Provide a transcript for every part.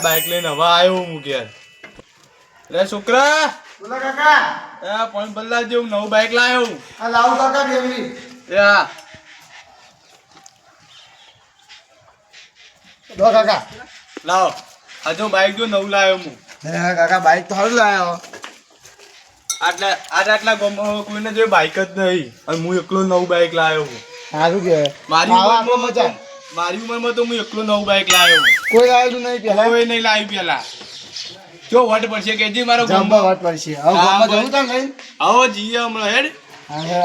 Bike લઈને હવે આવ્યો હું ઘેર. લે છોકરા, બોલો કાકા. પણ બદલા જેવું નવું બાઈક લાવ્યો. આ લાવું કાકા બેવરી. લો કાકા. લાવો હજુ બાઈક જો નવું લાવ્યો હું. હા કાકા બાઈક તો સારું લાવ્યો. આટલા કોઈને જે બાઈક જ નહીં અને હું એકલો નવું બાઈક લાવ્યો હું. સારું કહેવાય. મારી ઉંમરમાં તો હું એકલો નવું બાઈક લાવ્યો હું. કોઈ લાવેલું નહીં પેલા. કોઈ નહીં લાવ્યું પેલા. જો વટ પડશે કે જે મારો જંબા વાત પડશે. હવે ગામમાં જવું તાન લઈને. આવો જીએ હમણાં હેડ.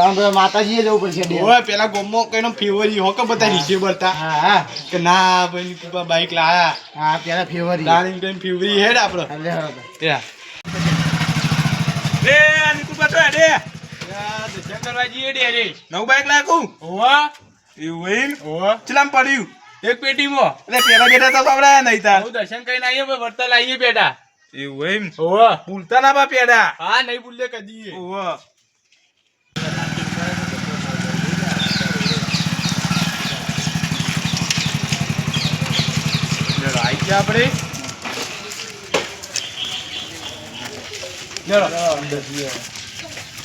આમ માતાજીએ જવું પડશે. ઓય પેલા ગોમમાં કઈનો ફેવરી હો કે બધા નીચે પડતા. હા કે ના ભાઈ બાઈક લાયા. હા પેલા ફેવરી. દાણી ટાઈમ ફેવરી હેડ આપણો. યા એ નીકુ પાછો હેડ. યા દર્શન કરવા જઈએ ડે રે. નવું બાઈક લાવ્યું. ઓવા એવું વેન. ઓવા ચલામ પડ્યું એક પેટીમાં. એટલે પેલા બેટા તો સાંભળાયા નહીં તાર. હું દર્શન કરીને આવીએ પણ વર્તા લાવીએ બેટા. એવું એમ. ઓવા ભૂલતા ના બા પેડા. હા નહીં ભૂલે કદી. ઓવા આપણે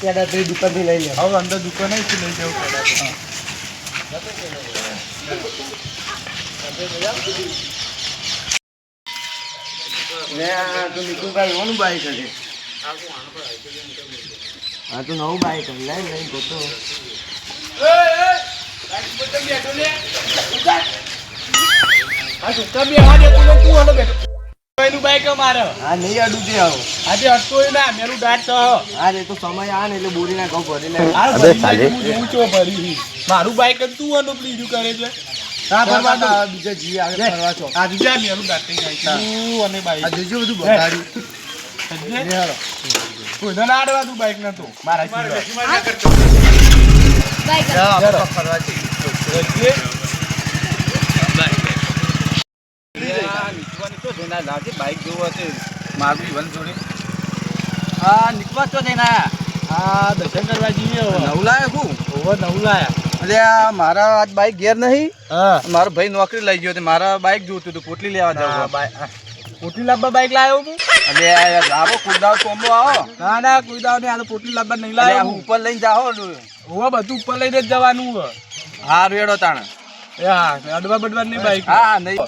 પેડા તો દુકાનથી લઈ લે. હવે અંદર દુકાન લઈ જવું તો નિકુલભાઈ ઓનું બાઈક હશે. હા તો નવું બાઈક લઈ લઈને ગોતો. હા નહીં અડું તે આવો. આજે અટકો ના મેરું દાંત તો. હા એ તો સમય આ ને એટલે બોરી ના કહું ભરી લે. મારું બાઈક તું અનુ બીજું કરે છે. બીજા જી આગળ ફરવા છો. આ બીજા મેરું દાંત તું અને બાઈક આ જોજો બધું બગાડ્યું. કોઈને ના આડવા તું બાઈક નતો મારા ફરવા જઈએ. બાઈક જોવું હશે મારું જીવન જોડે. હા નીકળવા તો જઈને હા દર્શન કરવા જઈએ. નવું લાયા હું. ઓવર નવું લાયા. એટલે આ મારા આજ બાઈક ઘેર નહીં. હા મારો ભાઈ નોકરી લઈ ગયો મારા બાઈક જોતું હતું પોટલી લેવા જવું. પોટલી લાવવા બાઈક લાવ્યો હું. એટલે આવો કુદાવ કોમ્બો આવો. ના ના કોઈ દાવ નહીં. આ તો પોટલી લાવવા નહીં લાવ્યો. ઉપર લઈને જાઓ. ઓવા બધું ઉપર લઈને જ જવાનું. હાર વેડો તાણ. હા અડવા બડવા નહીં બાઈક. હા નહીં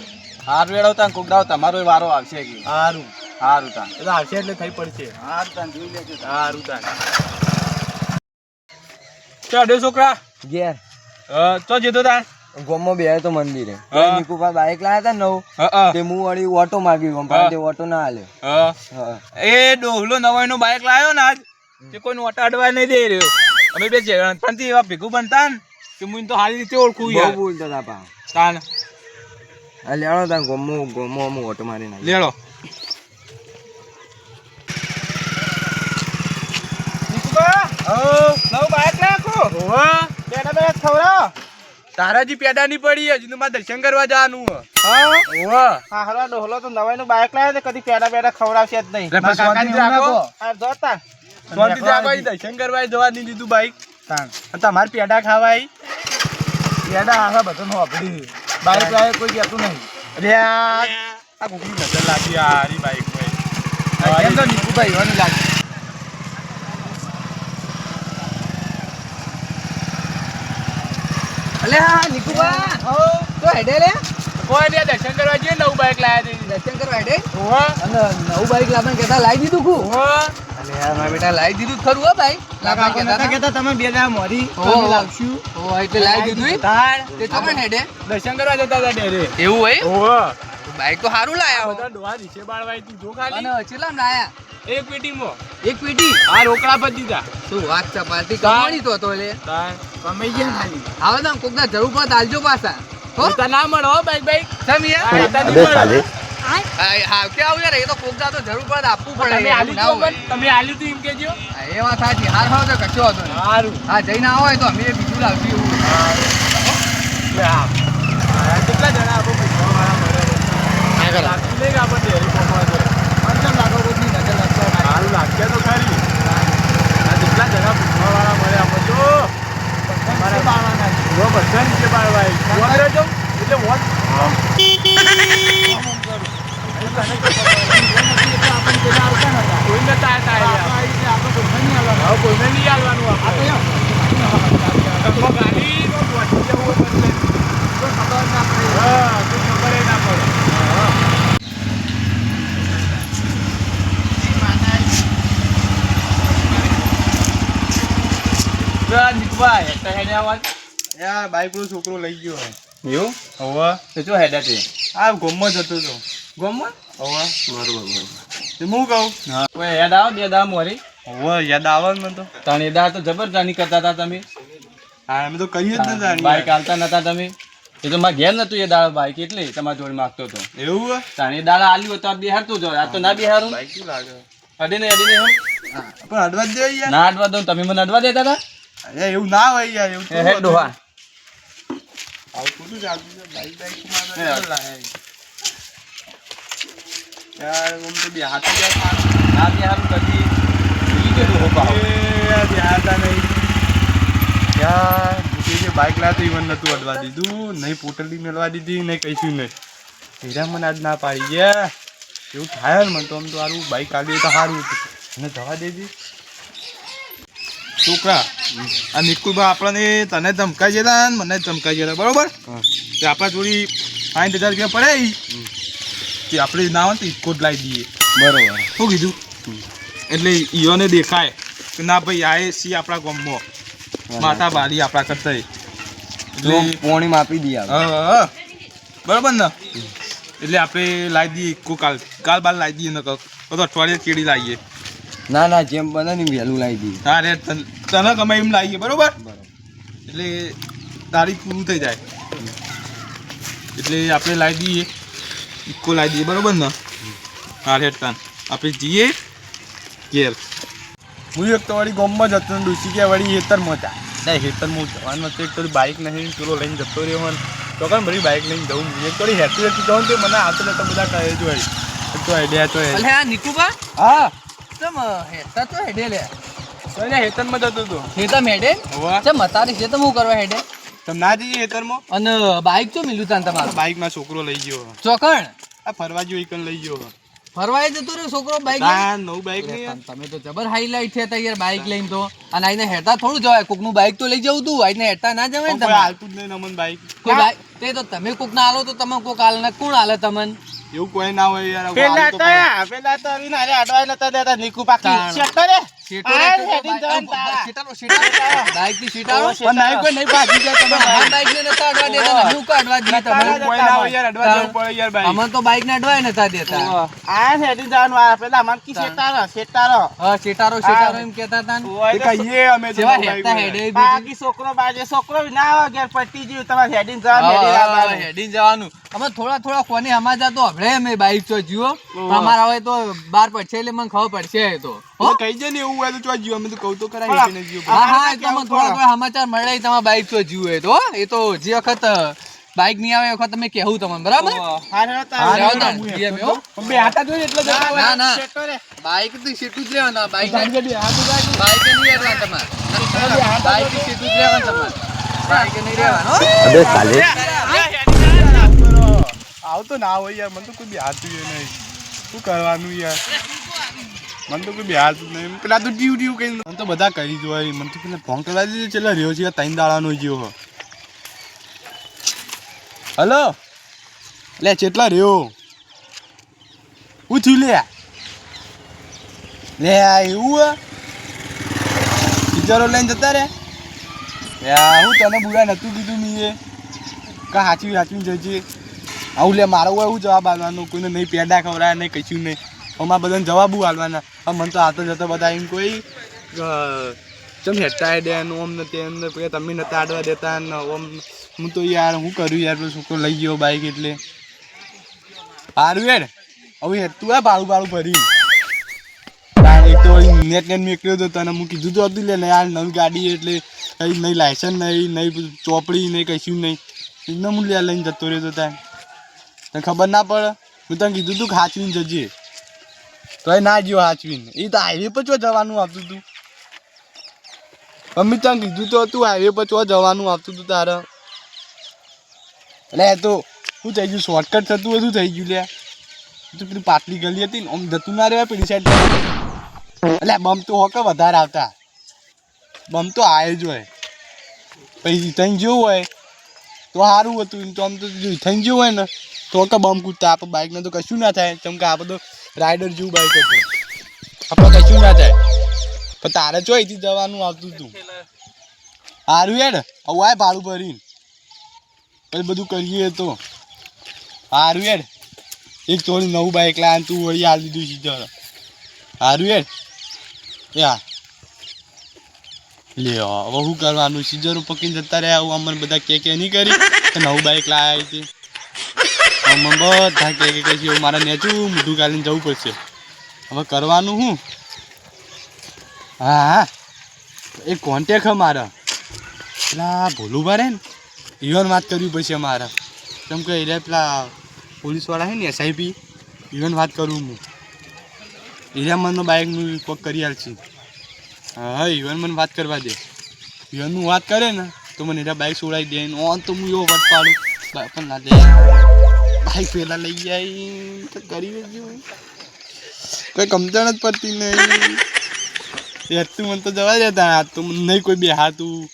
હાર વેડો તાણ કુદાવ તમારો વારો આવશે. સારું સારું તાણ એટલે આવશે એટલે થઈ પડશે. હારું તાણ જોઈ લેજો. સારું તાણ ચાડે છોકરા ઘેર તો જતો તાણ ગોમમાં બે તો મંદિરે નિકુભાઈ બાઈક લાયા હતા નવું. તે હું વળી ઓટો માગી ઓટો ના હાલ્યો. એ ડોહલો નવાઈ નો બાઈક લાવ્યો ને આજ તે કોઈ ઓટા અડવા નહીં દે રહ્યો. અમે બે પણ એવા ભેગું બનતા ને કે હું તો સારી રીતે ઓળખું યાર. બોલતા હતા પા તાન લેણો તાન ગોમો ઓટો મારી નાખ લેડો. નવું બાઈક લાખો પેડા પેડા ખવડાવો. તારાજી પેડા ની પડી હજી મારે દર્શન કરવા જવાનું. હા હલો ડોહલો તો નવાઈ નું બાઈક લાવ્યો તો કદી પેડા પેડા ખવડાવશે જ નહીં. દર્શન કરવા જવા નહીં દીધું બાઈક. તમારે પેડા ખાવાય પેડા આખા બધું વાપરી બાઈક લાવે કોઈ કહેતું નહીં. અરે આ કોકની નજર લાગી હારી બાઈક ભાઈ. તો નિકુભાઈ એવાની લાગે. અલે હા નિકુબા તો હેડે લે કોઈ ને દર્શન કરવા જઈએ. નવું બાઈક લાયા છે. દર્શન કરવા હેડે. અને નવું બાઈક લાવવાનું કેતા લાવી દીધું કુ. અલે યાર મારા બેટા લાવી દીધું ખરું હો ભાઈ. લાવવાનું કેતા તમે બે જણા મોરી લાવશું. ઓ એટલે લાવી દીધું. તાર તે તમે હેડે દર્શન કરવા જતા હતા ડેરે. એવું હોય. ઓહો બાઈક તો સારું લાયા. બધા ડોહા નીચે બાળવાય તું જો ખાલી. અને ચેલામ લાયા એક પેટીમાં એક પેટી. આ રોકડા પર દીધા. શું વાત છે પાર્ટી કમાણી તો હતો એટલે કમાઈ ગયા ખાલી. હવે તો કોકના જરૂર પડે આલજો પાછા. હો તો ના મળો બાઈક બાઈક સમ યાર હા કે આવું યાર એ તો કોકના તો જરૂર પડે આપવું પડે. તમે આલ્યું તું એમ કેજો. એ વાત સાચી. હાર ખાવ તો કશો હતો નહીં. સારું હા જઈને આવો હોય તો અમે બીજું લાવશું એવું. કેટલા જણા આપો પૂછવા વાળા મળે આપણે ડેરી પહોંચવા જોઈએ. લાગો કોઈની નજર લાગતો હાલ લાગે તો ખરી. જેટલા જણા પૂછવા વાળા મળે આપણે તો બધા નીચે બાળવાય એટલે વોટ કોઈ નતા આવતા કોઈને નહીં આવવાનું ગાડી પહોંચી જવું બદલે ખબર ના પડે ના પડે બાઈક નો છોકરો લઈ ગયો એવું હવે શું હેડા છે આ ગોમમાં જતો હતો ગોમમાં હવે બરોબર હું કહું હા યાદ આવે બે દા મોરી હવે યાદ આવે ને તો તાણી દા તો જબરજાની કરતા હતા તમે હા અમે તો કહીએ જ ન જાણી બાઈક હાલતા નતા તમે એ તો મારા ઘેર નતું એ દાળ બાઈક એટલે તમારા જોડે માંગતો હતો એવું તાણી દાળ આલ્યું હતો બિહારતું જો આ તો ના બિહારું બાઈક શું લાગે અડીને પણ અડવા જ દે યાર ના અડવા દઉં તમે મને અડવા દેતા હતા એવું ના હોય યાર એવું હે ડોહા આવું ખોટું ચાલતું છે બાઈક યાર ઓમ તો બિહાતા ગયા ના બિહારું કદી ઈ કે ડોહો પાવ યાર બિહાતા નહીં યાર જે બાઈક લાતો ઈવન નતું અડવા દીધું નહીં પોટલી મેળવા દીધી નહીં કહીશું નહીં હીરા મને આજ ના પાડી ગયા એવું થાય ને મને તો આમ તો સારું બાઈક આવી તો સારું હતું અને જવા દેજે છોકરા આ નિકુલભાઈ આપણને તને ધમકાઈ ગયેલા ને મને ધમકાઈ ગયેલા બરોબર તે આપણા જોડી 60,000 રૂપિયા પડે તે આપણે ના હોય તો ઇકો જ લાવી દઈએ બરોબર શું કીધું એટલે ઈઓને દેખાય કે ના ભાઈ આ સી આપણા ગામમાં માતા બારી આપણા કરતા એટલે પોણી માપી દઈએ હા બરોબર ને એટલે આપણે લાવી દઈએ ઇકો કાલ બાર લાવી દઈએ ને તો અઠવાડિયે કેડી લાવીએ ના જેમ બને ને વહેલું લાવી દઈએ હા રે તને ગમે એમ લાવીએ બરોબર એટલે તારીખ પૂરું થઈ જાય એટલે આપણે લાવી દઈએ ઇકો લાવી દઈએ બરોબર ને હા રે તાન આપણે જઈએ ઘેર હું એક તો વળી ગામમાં જતો ને ડૂસી ગયા વળી હેતરમાં હતા ના હેતરમાં જવાનું તો એક તો બાઇક નહીં પેલો લઈને જતો રહ્યો ને તો કાં મારી બાઇક લઈને જવું એક તો હેતી હેતી જવું તો મને આવતો તો બધા કહે જો તો આઈડિયા તો નીકુબા હા તમ હેતા તો હેડે લે તો એને હેતરમાં જતો હતો હેતા મેડે છે મતારી છે તો હું કરવા હેડે તમ ના જઈએ હેતરમાં અને બાઇક તો મિલ્યું તાન તમારું બાઇકમાં છોકરો લઈ ગયો ચોકણ આ ફરવા ગયો ઈકન લઈ ગયો ફરવાય જતો રે છોકરો બાઈક ના નવું બાઈક નહીં તમે તો જબર હાઈલાઈટ છે યાર બાઈક લઈને તો અને આઈને હેટા થોડું જવાય કોકનું બાઈક તો લઈ જવું તું આઈને હેટા ના જવાય ને તમે હાલતું જ નહીં નમન બાઈક કોઈ બાઈક તે તો તમે કોક ના આલો તો તમે કોક હાલ ને કોણ હાલે તમને એવું કોઈ ના હોય યાર પેલા તો અવિન આરે અડવાય નતા દેતા નીકુ પાકી ચેક કરે બાઈક ની સીટારો પણ નહીં કોઈ નહીં ભાગી જાય તમે બાઈક ને નતા અડવા દેતા હું કો અડવા દી તમે કોઈ ના હોય યાર અડવા જવું પડે યાર બાઈક અમન તો બાઈક ને અડવાય નતા દેતા આ હેડી જવાનું આ પેલા મન કી સેટારો હા સેટારો એમ કહેતા હતા ને કહીએ અમે તો હેતા હેડે બાકી છોકરો બાજે છોકરો ના આવે ઘેર પટ્ટી જીવ તમારે હેડીન જવાનું હેડીન જવાનું અમે થોડા કોની હમાજા તો હબળે અમે બાઈક તો જીવો અમારા હોય તો બાર પડશે એટલે મને ખબર પડશે તો કહી દે ને એવું હોય તો જીવો અમે તો કહું તો કરાય ને જીવો હા તમે થોડા સમાચાર મળે તમારા બાઈક તો જીવો તો એ તો જે વખત બાઈક નહીં આવે એ વખત તમે કહેવું તમને બરાબર બે હાથા જોઈએ એટલે ના બાઈક તો સીટું જ રહેવાના બાઈક નહીં રહેવાનું તમારે બાઈક સીટું જ રહેવાનું તમારે બાઈક નહીં રહેવાનું આવતો ના હોય યાર મને તો કોઈ બિહારતું નહીં શું કરવાનું યાર મને તો કોઈ બિહારતું નહીં પેલા તો ડ્યુ કઈ મને તો બધા કરી જોવાય મને તો પેલા ફોન કરવા દીધું છેલ્લા રહ્યો છે 3 દાડાનો જેવો હલો લે ચેટલા રહ્યો હું થયું લે એવું ટીચરો લઈને જતા રે હું તને બુરા નતું કીધું મીએ કા હાચવી જજે આવું લે મારો હોય એવું જવાબ આપવાનો કોઈને નહીં પેડા ખવડાય નહીં કશું નહીં અમારા બધાને જવાબ આપવાના મને તો આતો જતો બધા એમ કોઈ ચમ હેઠા દે ઓમ ને તેમ ને તમે નતા આડવા દેતા ને ઓમ હું તો યાર હું કર્યું યાર પેલો છોકરો લઈ ગયો બાઈક એટલે સારું યાર હવે હેઠતું આ ભાડું ભરી એક તો નેટ મેકલ્યો હતો તને હું કીધું તો હતું લે ને યાર નવી ગાડી એટલે કંઈ નહીં લાયસન્સ નહીં ચોપડી નહીં કશું નહીં એમને હું લઈને જતો રહ્યો તો ત્યાં તને ખબર ના પડે હું તને કીધું તું હાચવીને જજે તો એ ના જ્યો હાચવીને એ તો હાઈવે પર ચો જવાનું આવતું હતું મમ્મી તને કીધું તો તું હાઈવે પર ચો જવાનું આવતું હતું તારે એટલે તો શું થઈ ગયું શોર્ટકટ થતું બધું થઈ ગયું લે તો પેલી પાટલી ગલી હતી ને આમ જતું ના રહેવાય પેલી સાઈડ એટલે બમ તો હોકે વધારે આવતા બમ તો આવે જ હોય પછી થઈ જેવું હોય તો સારું હતું તો આમ તો થઈ જેવું હોય ને તો કે બમ કૂદતા આપણે બાઇકને તો કશું ના થાય કેમ કે આપણે તો રાઇડર જેવું બાઇક હતું આપણે કશું ના થાય પણ તારે જો અહીંથી જવાનું આવતું હતું સારું યાર આવું આય ભાડું ભરીને પછી બધું કરીએ તો સારું યાર એક થોડી નવું બાઇક લાવે તું વળી હાલ દીધું સીધા સારું યાર યા લે હવે શું કરવાનું સીઝરો પકડીને જતા રહ્યા આવું અમને બધા કે નહીં કરી તો નવું બાઇક લાવ્યા હતી અમને બધા કે કહીશું મારે નેચું મોઢું કાઢીને જવું પડશે હવે કરવાનું શું હા એ કોન્ટેક હે મારા પેલા ભોલું ભરે ને ઈવન વાત કરવી પડશે મારે કેમ કે એટલે પેલા પોલીસવાળા છે ને એસઆઈપી ઈવન વાત કરું હું એરિયા મનનો બાઇકનું પગ કરી આલશે હા ઈવન મને વાત કરવા દે ઈવનનું વાત કરે ને તો મને એરા બાઇક છોડાવી દે ઓન તો હું એવો વટ પાડું પણ ના દે બાઇક પહેલાં લઈ જાય તો કરી દેજો કોઈ કમજણ જ પડતી નહીં તું મને તો જવા દેતા આ તો નહીં કોઈ બે હાથું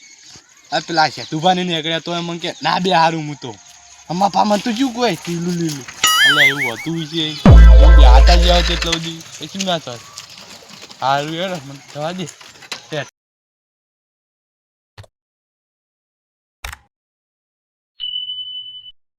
આ પેલા છે તુફાને નીકળ્યા તો એમ કે ના બે હારું હું તો અમારા પામાં તો શું કોઈ લીલું લીલું એટલે એવું હતું છે બે હાથા જ આવે તેટલો બધી પછી ના થાય સારું યાર મને જવા દે